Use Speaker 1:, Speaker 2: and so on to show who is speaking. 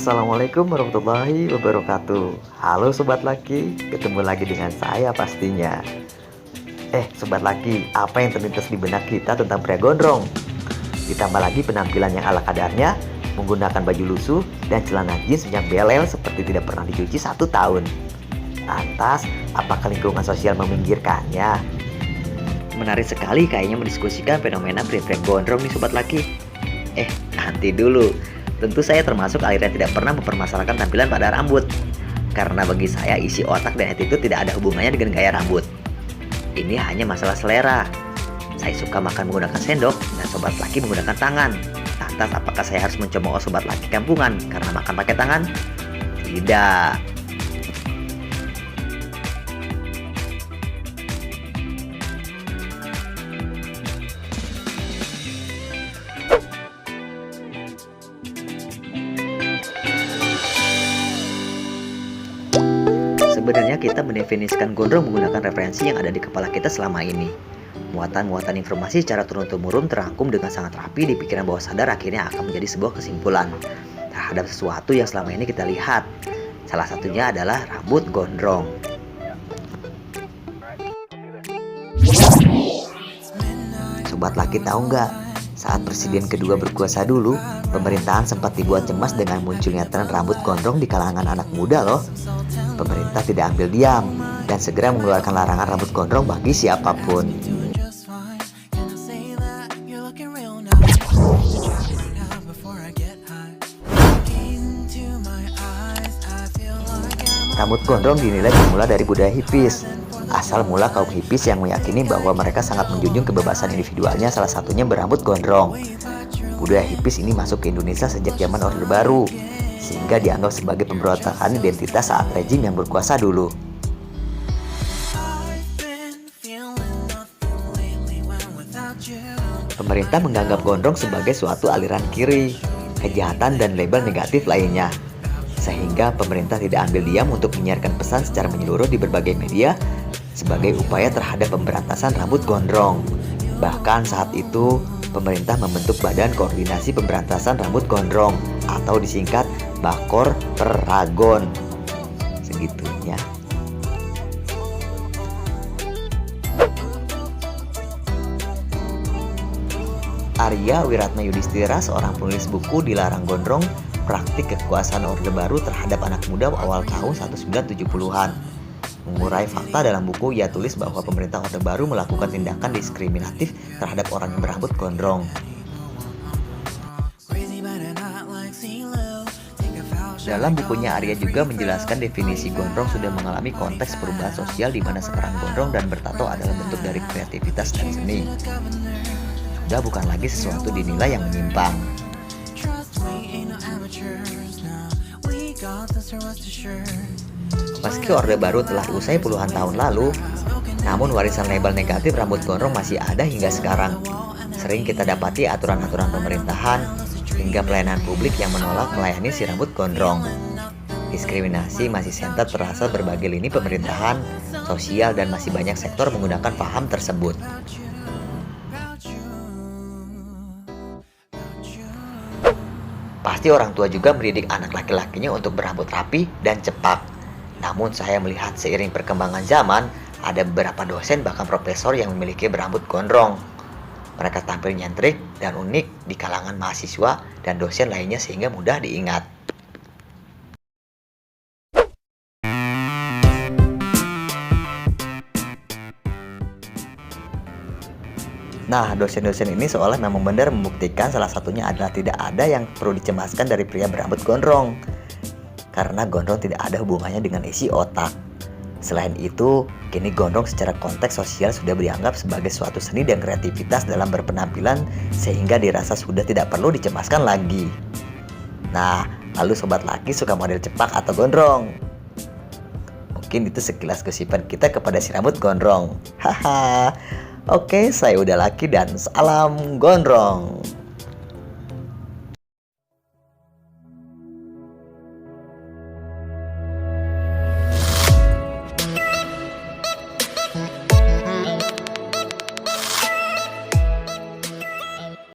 Speaker 1: Assalamualaikum warahmatullahi wabarakatuh. Halo Sobat Laki, ketemu lagi dengan saya pastinya. Sobat Laki, apa yang terlintas di benak kita tentang pria gondrong? Ditambah lagi penampilan yang ala kadarnya, menggunakan baju lusuh dan celana jeans yang belel seperti tidak pernah dicuci 1 tahun. Lantas, apakah lingkungan sosial meminggirkannya? Menarik sekali kayaknya mendiskusikan fenomena pria-pria gondrong nih Sobat Laki. Nanti dulu. Tentu saya termasuk aliran tidak pernah mempermasalahkan tampilan pada rambut. Karena bagi saya isi otak dan attitude tidak ada hubungannya dengan gaya rambut. Ini hanya masalah selera. Saya suka makan menggunakan sendok dan Sobat Laki menggunakan tangan. Lantas apakah saya harus mencemooh Sobat Laki kampungan karena makan pakai tangan? Tidak. Sebenarnya kita mendefinisikan gondrong menggunakan referensi yang ada di kepala kita selama ini. Muatan-muatan informasi secara turun-temurun terangkum dengan sangat rapi di pikiran bawah sadar akhirnya akan menjadi sebuah kesimpulan terhadap sesuatu yang selama ini kita lihat. Salah satunya adalah rambut gondrong. Sobat Laki tahu nggak? Saat presiden kedua berkuasa dulu, pemerintahan sempat dibuat cemas dengan munculnya tren rambut gondrong di kalangan anak muda loh. Pemerintah tidak ambil diam dan segera mengeluarkan larangan rambut gondrong bagi siapapun. Rambut gondrong dinilai bermula dari budaya hippies. Asal mula kaum hippies yang meyakini bahwa mereka sangat menjunjung kebebasan individualnya, salah satunya berambut gondrong. Budaya hippies ini masuk ke Indonesia sejak zaman Orde Baru, sehingga dianggap sebagai pemberontakan identitas saat rejim yang berkuasa dulu. Pemerintah menganggap gondrong sebagai suatu aliran kiri, kejahatan dan label negatif lainnya. Sehingga pemerintah tidak ambil diam untuk menyiarkan pesan secara menyeluruh di berbagai media sebagai upaya terhadap pemberantasan rambut gondrong. Bahkan saat itu, pemerintah membentuk Badan Koordinasi Pemberantasan Rambut Gondrong atau disingkat Bakor Peragon. Segitunya. Arya Wiratma Yudhistira, seorang penulis buku Dilarang Gondrong, Praktik Kekuasaan Orde Baru terhadap Anak Muda awal tahun 1970-an. Mengurai fakta dalam buku, ia tulis bahwa pemerintah Orde Baru melakukan tindakan diskriminatif terhadap orang yang berambut gondrong. Dalam bukunya, Arya juga menjelaskan definisi gondrong sudah mengalami konteks perubahan sosial di mana sekarang gondrong dan bertato adalah bentuk dari kreativitas dan seni. Sudah bukan lagi sesuatu dinilai yang menyimpang. Meski Orde Baru telah usai puluhan tahun lalu, namun warisan label negatif rambut gondrong masih ada hingga sekarang. Sering kita dapati aturan-aturan pemerintahan hingga pelayanan publik yang menolak melayani si rambut gondrong. Diskriminasi masih sentat terasa berbagai lini pemerintahan, sosial, dan masih banyak sektor menggunakan paham tersebut. Pasti orang tua juga mendidik anak laki-lakinya untuk berambut rapi dan cepat. Namun saya melihat seiring perkembangan zaman, ada beberapa dosen bahkan profesor yang memiliki berambut gondrong. Mereka tampil nyentrik dan unik di kalangan mahasiswa dan dosen lainnya sehingga mudah diingat. Nah, dosen-dosen ini seolah memang benar membuktikan salah satunya adalah tidak ada yang perlu dicemaskan dari pria berambut gondrong. Karena gondrong tidak ada hubungannya dengan isi otak. Selain itu, kini gondrong secara konteks sosial sudah dianggap sebagai suatu seni dan kreativitas dalam berpenampilan sehingga dirasa sudah tidak perlu dicemaskan lagi. Nah, lalu Sobat Laki suka model cepak atau gondrong? Mungkin itu sekilas gosipan kita kepada si rambut gondrong. Haha. Oke, saya udah Laki dan salam gondrong.